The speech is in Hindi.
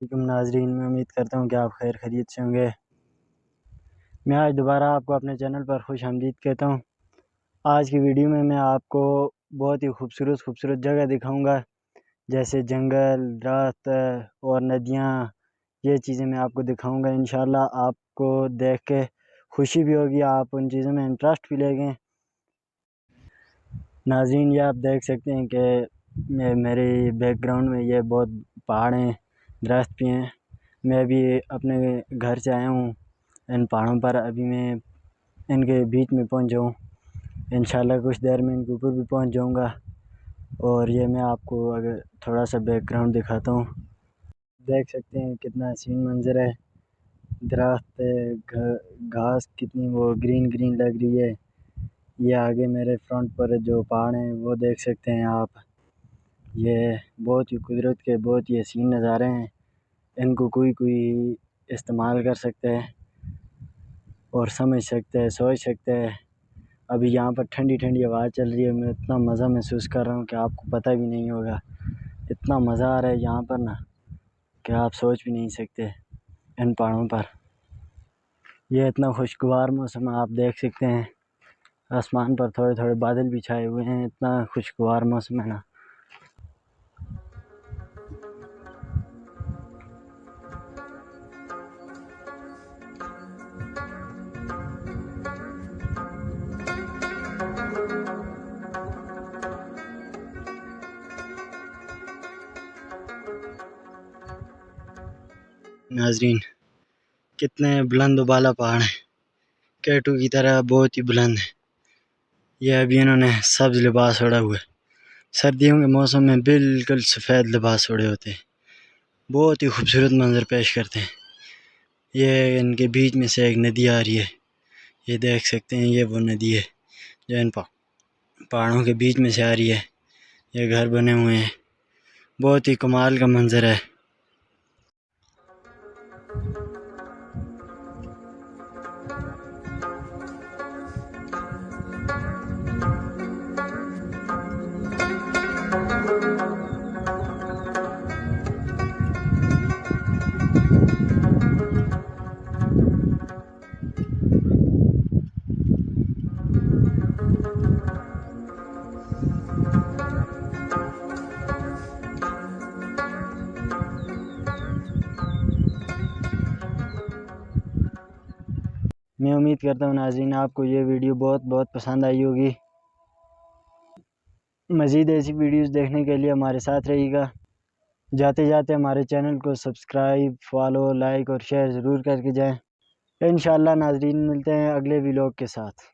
नाजरीन, मैं उम्मीद करता हूँ कि आप खैर खैरियत से होंगे। मैं आज दोबारा आपको अपने चैनल पर खुश आमदीद कहता हूँ। आज की वीडियो में मैं आपको बहुत ही खूबसूरत जगह दिखाऊंगा, जैसे जंगल, दरख्त और नदियाँ। ये चीज़ें मैं आपको दिखाऊंगा। इंशाल्लाह आपको देख के खुशी भी होगी, आप उन चीज़ों में इंटरेस्ट भी लेंगे। नाज़रीन, ये आप देख सकते हैं कि मेरे बैकग्राउंड में ये बहुत पहाड़ हैं, दरख्त भी हैं। मैं अभी अपने घर से आया हूँ इन पहाड़ों पर। अभी मैं इनके बीच में पहुँचा हूँ। इंशाल्लाह कुछ देर में इनके ऊपर भी पहुँच जाऊँगा। और ये मैं आपको अगर थोड़ा सा बैकग्राउंड दिखाता हूँ, देख सकते हैं कितना हसीन मंज़र है। दरख्त, घास कितनी वो ग्रीन लग रही है। ये आगे मेरे फ्रंट पर जो पहाड़ हैं वो देख सकते हैं आप। ये बहुत ही कुदरत के बहुत ही हसीन नज़ारे हैं। इनको कोई इस्तेमाल कर सकता है और समझ सकता है, सोच सकता है। अभी यहाँ पर ठंडी हवा चल रही है। मैं इतना मज़ा महसूस कर रहा हूँ कि आपको पता भी नहीं होगा। इतना मज़ा आ रहा है यहाँ पर ना कि आप सोच भी नहीं सकते। इन पहाड़ों पर ये इतना खुशगवार मौसम है, आप देख सकते हैं। आसमान पर थोड़े बादल भी छाए हुए हैं। इतना खुशगवार मौसम है ना। नाजरीन, कितने बुलंद बाला पहाड़ हैं, कैटू की तरह बहुत ही बुलंद है। ये अभी इन्होंने सब्ज लिबास ओढ़ा हुआ है। सर्दियों के मौसम में बिल्कुल सफ़ेद लिबास ओढ़े होते हैं। बहुत ही खूबसूरत मंजर पेश करते हैं। ये इनके बीच में से एक नदी आ रही है। ये देख सकते हैं, ये वो नदी है जो इन पहाड़ों के बीच में से आ रही है। ये घर बने हुए हैं। बहुत ही कमाल का मंजर है। मैं उम्मीद करता हूँ नाज़रीन आपको ये वीडियो बहुत पसंद आई होगी। मज़ीद ऐसी वीडियोस देखने के लिए हमारे साथ रहिएगा। जाते जाते हमारे चैनल को सब्सक्राइब, फॉलो, लाइक और शेयर ज़रूर करके जाएं। इंशाल्लाह नाज़रीन, मिलते हैं अगले व्लॉग के साथ।